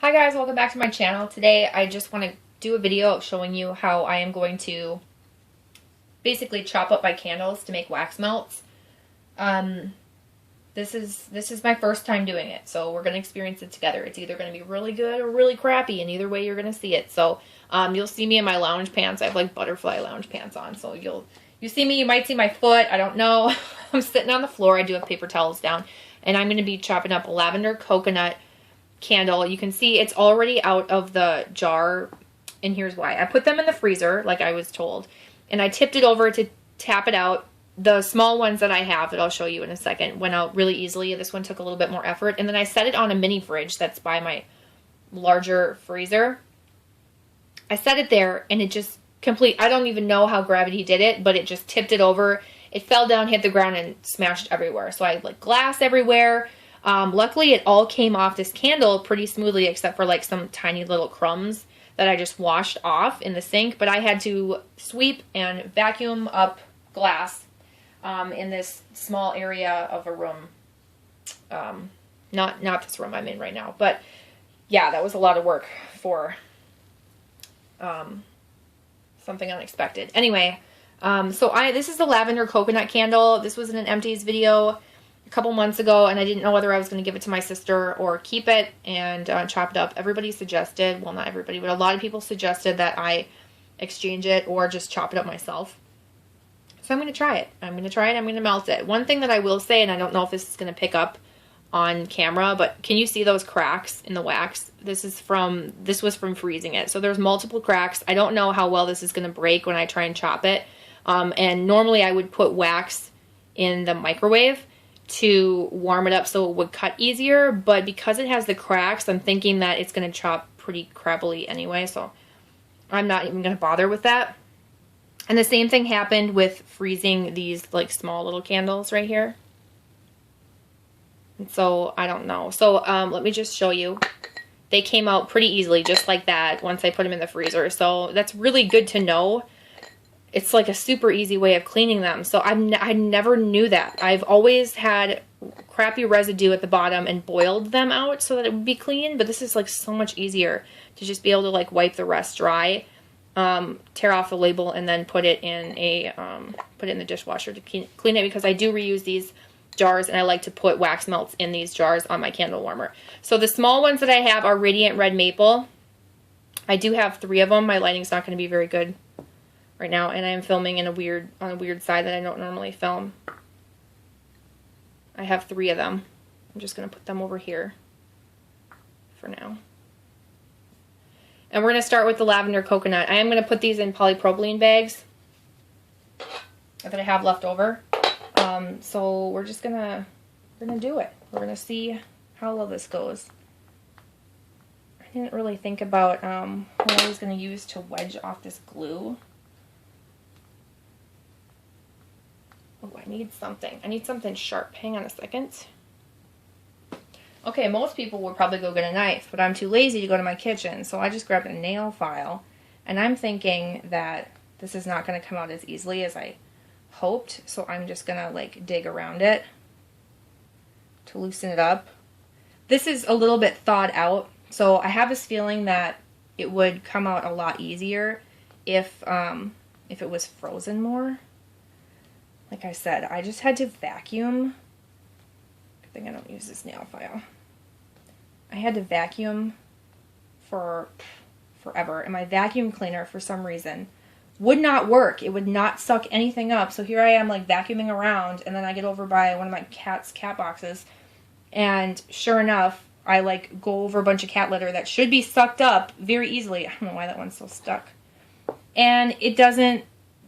Hi guys, welcome back to my channel. Today I just want to do a video showing you how I am going to basically chop up my candles to make wax melts. This is my first time doing it, so we're going to experience it together. It's either going to be really good or really crappy, and either way you're going to see it. So you'll see me in my lounge pants. I have like butterfly lounge pants on, so you see me, you might see my foot, I don't know. I'm sitting on the floor, I do have paper towels down, and I'm going to be chopping up a lavender coconut candle. You can see it's already out of the jar, and here's why. I put them in the freezer like I was told, and I tipped it over to tap it out. The small ones that I have that I'll show you in a second went out really easily. This one took a little bit more effort, and then I set it on a mini fridge that's by my larger freezer. I set it there, and it just I don't even know how gravity did it, but it just tipped it over. It fell down, hit the ground, and smashed everywhere. So I had like glass everywhere. Luckily, it all came off this candle pretty smoothly, except for like some tiny little crumbs that I just washed off in the sink. But I had to sweep and vacuum up glass in this small area of a room. Not this room I'm in right now. But yeah, that was a lot of work for something unexpected. Anyway, this is the lavender coconut candle. This was in an empties video a couple months ago, and I didn't know whether I was going to give it to my sister or keep it and chop it up. Everybody suggested, well, not everybody, but a lot of people suggested that I exchange it or just chop it up myself. So I'm going to try it. I'm going to melt it. One thing that I will say, and I don't know if this is going to pick up on camera, but can you see those cracks in the wax? This was from freezing it. So there's multiple cracks. I don't know how well this is going to break when I try and chop it. And normally I would put wax in the microwave to warm it up so it would cut easier, but because it has the cracks, I'm thinking that it's going to chop pretty crappily anyway, so I'm not even going to bother with that. And the same thing happened with freezing these like small little candles right here. And so I don't know. So let me just show you. They came out pretty easily just like that once I put them in the freezer, so that's really good to know. It's like a super easy way of cleaning them. So I never knew that. I've always had crappy residue at the bottom and boiled them out so that it would be clean. But this is like so much easier to just be able to like wipe the rest dry, tear off the label, and then put it in the dishwasher to clean it, because I do reuse these jars and I like to put wax melts in these jars on my candle warmer. So the small ones that I have are Radiant Red Maple. I do have 3 of them. My lighting's not going to be very good right now, and I am filming on a weird side that I don't normally film. I have 3 of them. I'm just going to put them over here for now. And we're going to start with the lavender coconut. I am going to put these in polypropylene bags that I have left over. So we're gonna do it. We're going to see how well this goes. I didn't really think about what I was going to use to wedge off this glue. Oh, I need something sharp. Hang on a second. Okay, most people would probably go get a knife, but I'm too lazy to go to my kitchen, so I just grabbed a nail file, and I'm thinking that this is not going to come out as easily as I hoped, so I'm just going to like dig around it to loosen it up. This is a little bit thawed out, so I have this feeling that it would come out a lot easier if it was frozen more. Like I said, I just had to vacuum. Good thing I don't use this nail file. I had to vacuum for forever, and my vacuum cleaner, for some reason, would not work. It would not suck anything up. So here I am like vacuuming around, and then I get over by one of my cat's cat boxes, and sure enough, I like go over a bunch of cat litter that should be sucked up very easily. I don't know why that one's so stuck. And it doesn't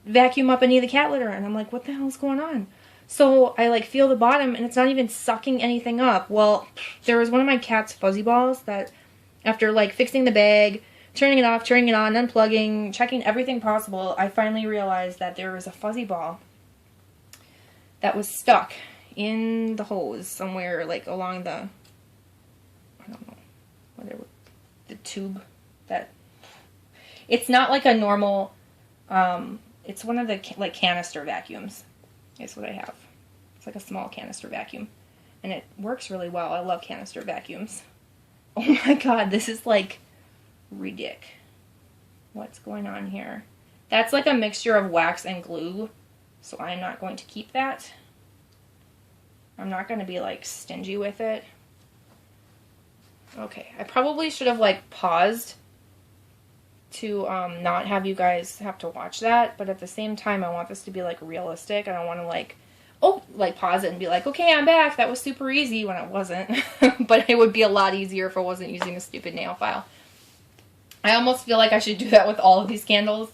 vacuum up any of the cat litter, and I'm like, what the hell is going on? So I like feel the bottom, and it's not even sucking anything up. Well, there was one of my cat's fuzzy balls that after like fixing the bag, turning it off, turning it on, unplugging, checking everything possible, I finally realized that there was a fuzzy ball that was stuck in the hose somewhere like along the, I don't know, whatever, the tube that, it's not like a normal, it's one of the like canister vacuums is what I have. It's like a small canister vacuum, and it works really well. I love canister vacuums. Oh my god, this is like ridiculous. What's going on here? That's like a mixture of wax and glue, so I'm not going to keep that. I'm not going to be like stingy with it. Okay, I probably should have like paused to not have you guys have to watch that, but at the same time I want this to be like realistic. I don't want to like, oh, like pause it and be like, okay, I'm back, that was super easy, when it wasn't. But it would be a lot easier if I wasn't using a stupid nail file. I almost feel like I should do that with all of these candles,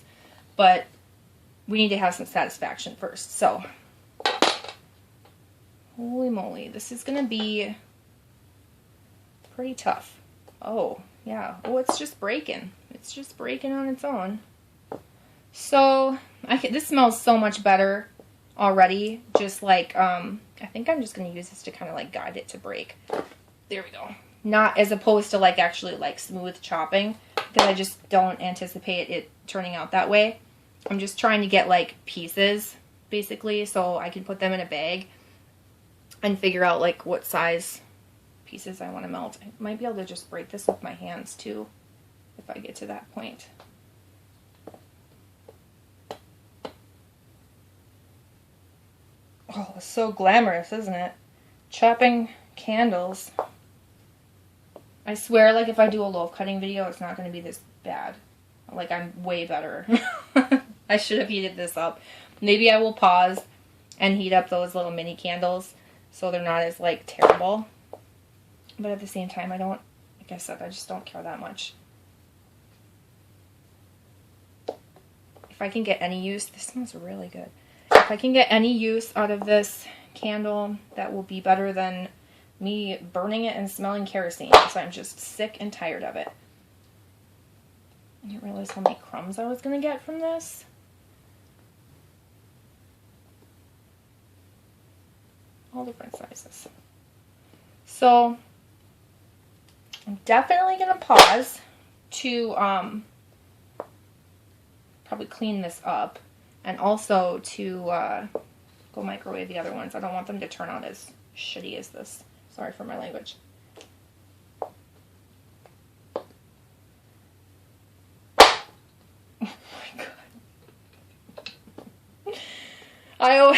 but we need to have some satisfaction first. So, holy moly, this is gonna be pretty tough. Oh, yeah. Oh, it's just breaking. It's just breaking on its own. So, this smells so much better already. Just like, I think I'm just going to use this to kind of like guide it to break. There we go. Not as opposed to like actually like smooth chopping, because I just don't anticipate it turning out that way. I'm just trying to get like pieces, basically, so I can put them in a bag and figure out like what size pieces I want to melt. I might be able to just break this with my hands too, if I get to that point. Oh, it's so glamorous, isn't it? Chopping candles. I swear, like, if I do a loaf cutting video, it's not going to be this bad. Like, I'm way better. I should have heated this up. Maybe I will pause and heat up those little mini candles so they're not as, like, terrible. But at the same time, I don't, like I said, I just don't care that much. If I can get any use, this smells really good. If I can get any use out of this candle, that will be better than me burning it and smelling kerosene. So I'm just sick and tired of it. I didn't realize how many crumbs I was going to get from this. All different sizes. So I'm definitely going to pause to probably clean this up, and also to go microwave the other ones. I don't want them to turn out as shitty as this. Sorry for my language. Oh my god.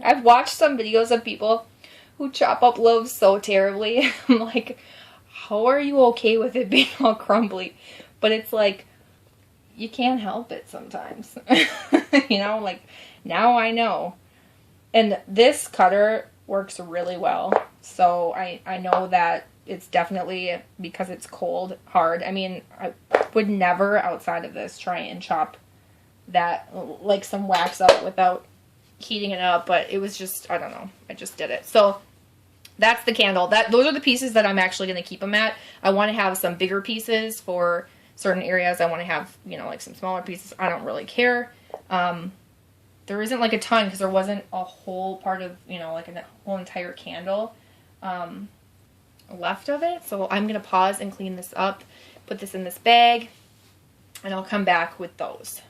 I've watched some videos of people who chop up loaves so terribly. I'm like, how are you okay with it being all crumbly? But it's like, you can't help it sometimes. You know, like, now I know. And this cutter works really well. So I know that it's definitely, because it's cold, hard. I mean, I would never, outside of this, try and chop that, like, some wax up without heating it up. But it was just, I don't know. I just did it. So that's the candle. Those are the pieces that I'm actually going to keep them at. I want to have some bigger pieces for certain areas. I want to have, you know, like some smaller pieces. I don't really care. There isn't like a ton, because there wasn't a whole part of, you know, like a whole entire candle left of it. So I'm going to pause and clean this up, put this in this bag, and I'll come back with those.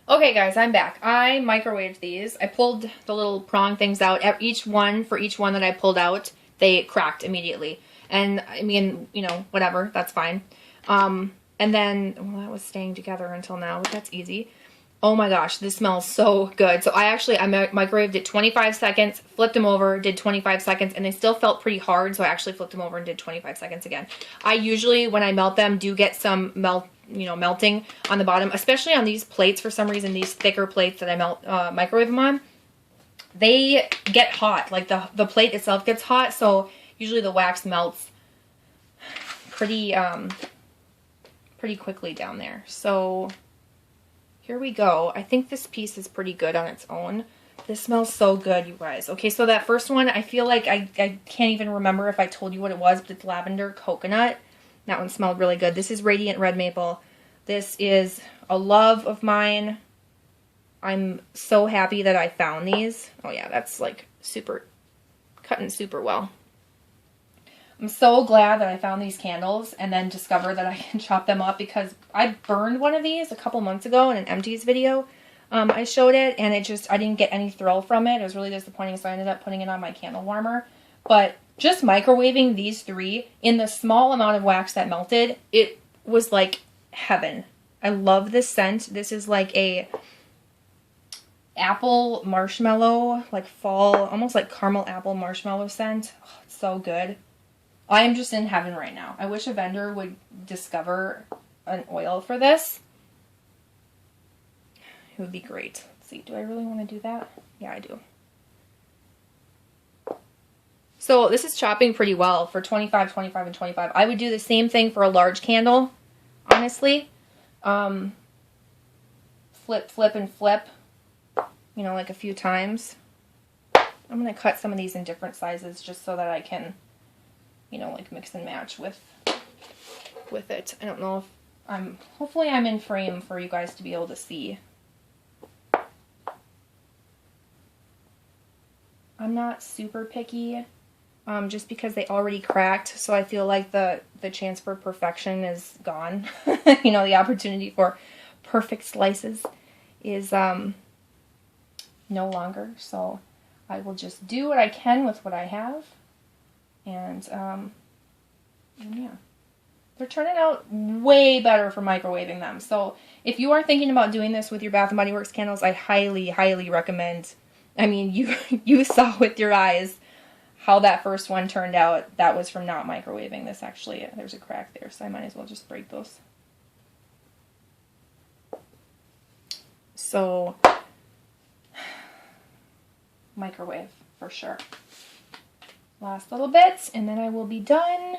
Okay guys, I'm back. I microwaved these. I pulled the little prong things out. For each one that I pulled out, they cracked immediately. And I mean, you know, whatever, that's fine. And then, well, that was staying together until now, but that's easy. Oh my gosh, this smells so good. So I microwaved it 25 seconds, flipped them over, did 25 seconds, and they still felt pretty hard, so I actually flipped them over and did 25 seconds again. I usually, when I melt them, do get some melting on the bottom, especially on these plates. For some reason, these thicker plates that I microwave them on, they get hot. Like the plate itself gets hot, so usually the wax melts pretty quickly down there. So here we go. I think this piece is pretty good on its own. This smells so good, you guys. Okay, so that first one, I feel like I can't even remember if I told you what it was, but it's lavender coconut. That one smelled really good. This is Radiant Red Maple. This is a love of mine. I'm so happy that I found these. Oh yeah, that's like cutting super well. I'm so glad that I found these candles and then discovered that I can chop them up, because I burned one of these a couple months ago in an empties video. I showed it, and I didn't get any thrill from it. It was really disappointing, so I ended up putting it on my candle warmer. But just microwaving these 3 in the small amount of wax that melted, it was like heaven. I love this scent. This is like a apple marshmallow, like fall, almost like caramel apple marshmallow scent. Oh, it's so good. I am just in heaven right now. I wish a vendor would discover an oil for this. It would be great. Let's see, do I really want to do that? Yeah, I do. So this is chopping pretty well for 25, 25, and 25. I would do the same thing for a large candle, honestly. Flip, flip, and flip. You know, like a few times. I'm going to cut some of these in different sizes just so that I can, you know, like mix and match with it. I don't know if hopefully I'm in frame for you guys to be able to see. I'm not super picky, just because they already cracked, so I feel like the chance for perfection is gone. You know, the opportunity for perfect slices is no longer, so I will just do what I can with what I have, and yeah. They're turning out way better for microwaving them. So if you are thinking about doing this with your Bath & Body Works candles, I highly, highly recommend. I mean, you saw with your eyes how that first one turned out. That was from not microwaving this, actually. There's a crack there, so I might as well just break those. So, microwave, for sure. Last little bit, and then I will be done.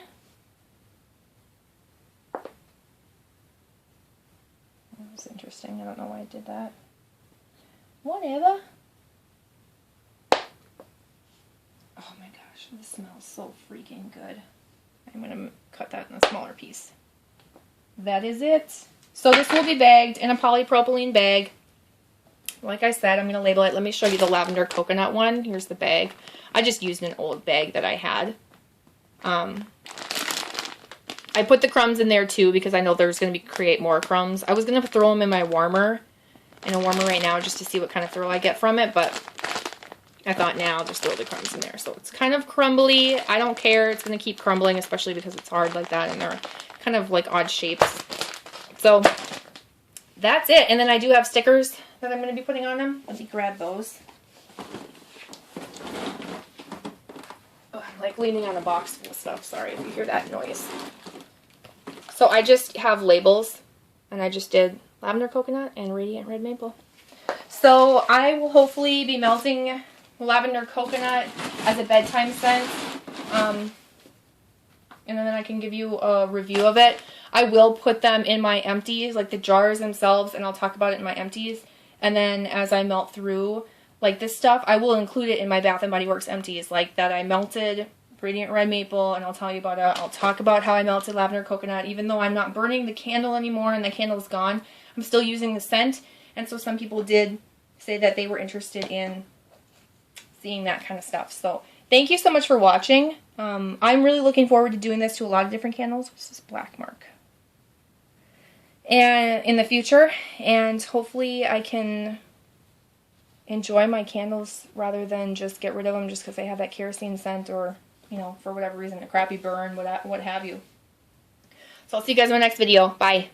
That was interesting. I don't know why I did that. Whatever. Oh my gosh, this smells so freaking good. I'm going to cut that in a smaller piece. That is it. So this will be bagged in a polypropylene bag. Like I said, I'm going to label it. Let me show you the lavender coconut one. Here's the bag. I just used an old bag that I had. I put the crumbs in there too because I know there's going to create more crumbs. I was going to throw them in my warmer, in a warmer right now, just to see what kind of throw I get from it, but I thought now I'll just throw the crumbs in there. So it's kind of crumbly. I don't care. It's going to keep crumbling, especially because it's hard like that and they're kind of like odd shapes. So that's it. And then I do have stickers that I'm going to be putting on them. Let me grab those. Oh, I'm like leaning on a box full of stuff. Sorry if you hear that noise. So I just have labels, and I just did lavender coconut and radiant red maple. So I will hopefully be melting lavender coconut as a bedtime scent, and then I can give you a review of it. I will put them in my empties, like the jars themselves, and I'll talk about it in my empties. And then as I melt through, like this stuff, I will include it in my Bath & Body Works empties, like that I melted radiant red maple, and I'll tell you about it. I'll talk about how I melted lavender coconut. Even though I'm not burning the candle anymore and the candle's gone, I'm still using the scent. And so some people did say that they were interested in seeing that kind of stuff. So thank you so much for watching. I'm really looking forward to doing this to a lot of different candles. What's this black mark? And in the future, and hopefully I can enjoy my candles rather than just get rid of them just because they have that kerosene scent, or, you know, for whatever reason, a crappy burn, what have you. So I'll see you guys in my next video. Bye.